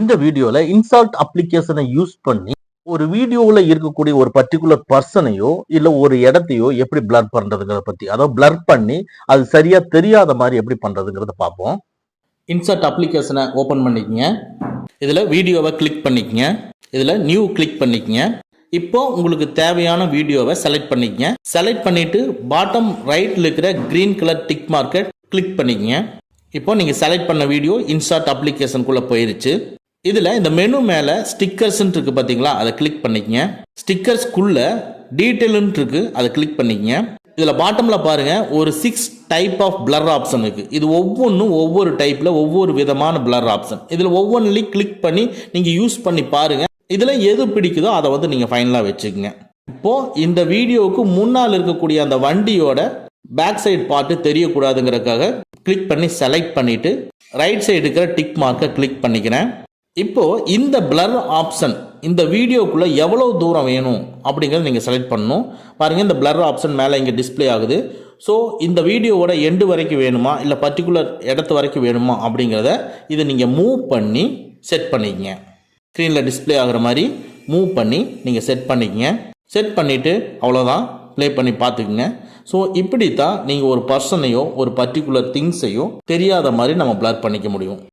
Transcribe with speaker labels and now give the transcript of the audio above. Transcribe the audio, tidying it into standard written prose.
Speaker 1: இந்த வீடியோல இன்சால்ட் அப்ளிகேஷனை யூஸ் பண்ணி ஒரு வீடியோல இருக்கக்கூடிய ஒரு பர்டிகுலர் பர்சனையோ இல்ல ஒரு இடத்தையோ எப்படி பிளர் பண்றதுங்கிறத பத்தி, அதாவது பிளர் பண்ணி அது சரியா தெரியாத மாதிரி எப்படி பண்றதுங்கிறத பார்ப்போம்.
Speaker 2: இன்சர்ட் அப்ளிகேஷனை ஓப்பன் பண்ணிக்கங்க. இதில் வீடியோவை கிளிக் பண்ணிக்கங்க. இதில் நியூ கிளிக் பண்ணிக்கங்க. இப்போ உங்களுக்கு தேவையான வீடியோவை செலக்ட் பண்ணிக்கங்க. செலக்ட் பண்ணிட்டு பாட்டம் ரைட்டில் இருக்கிற கிரீன் கலர் டிக் மார்க்கை கிளிக் பண்ணிக்கங்க. இப்போ நீங்கள் செலக்ட் பண்ண வீடியோ இன்சர்ட் அப்ளிகேஷனுக்குள்ளே போயிருச்சு. இதில் இந்த மெனு மேலே ஸ்டிக்கர்ஸ்ன்னு இருக்குது பார்த்தீங்களா, அதை கிளிக் பண்ணிக்கங்க. ஸ்டிக்கர்ஸ்க்குள்ளே டீட்டெயில்னு இருக்குது, அதை கிளிக் பண்ணிக்கங்க. இதில் பாட்டமில் பாருங்கள் ஒரு 6 டைப் ஆஃப் பிளர் ஆப்ஷன் இருக்குது. இது ஒவ்வொன்றும் ஒவ்வொரு டைப்பில் ஒவ்வொரு விதமான பிளர் ஆப்ஷன். இதில் ஒவ்வொன்றிலையும் கிளிக் பண்ணி நீங்கள் யூஸ் பண்ணி பாருங்கள். இதில் எது பிடிக்குதோ அதை நீங்கள் ஃபைனலாக வச்சுக்கோங்க. இப்போது இந்த வீடியோவுக்கு முன்னால் இருக்கக்கூடிய அந்த வண்டியோட பேக் சைடு பார்ட்டு தெரியக்கூடாதுங்கிறதுக்காக கிளிக் பண்ணி செலக்ட் பண்ணிவிட்டு ரைட் சைடு இருக்கிற டிக் மார்க்கை கிளிக் பண்ணிக்கிறேன். இப்போது இந்த பிளர் ஆப்ஷன் இந்த வீடியோக்குள்ளே எவ்வளோ தூரம் வேணும் அப்படிங்கிறத நீங்கள் செலக்ட் பண்ணணும். பாருங்கள், இந்த பிளர் ஆப்ஷன் மேலே இங்கே டிஸ்பிளே ஆகுது. ஸோ இந்த வீடியோவோட எண்டு வரைக்கும் வேணுமா இல்லை பர்டிகுலர் இடத்து வரைக்கும் வேணுமா அப்படிங்கிறத இதை நீங்கள் மூவ் பண்ணி செட் பண்ணிக்கங்க. ஸ்க்ரீனில் டிஸ்பிளே ஆகிற மாதிரி மூவ் பண்ணி நீங்கள் செட் பண்ணிக்கங்க. செட் பண்ணிவிட்டு அவ்வளோதான், ப்ளே பண்ணி பார்த்துக்குங்க. ஸோ இப்படி தான் நீங்கள் ஒரு பர்சனையோ ஒரு பர்டிகுலர் திங்ஸையோ தெரியாத மாதிரி நம்ம பிளர் பண்ணிக்க முடியும்.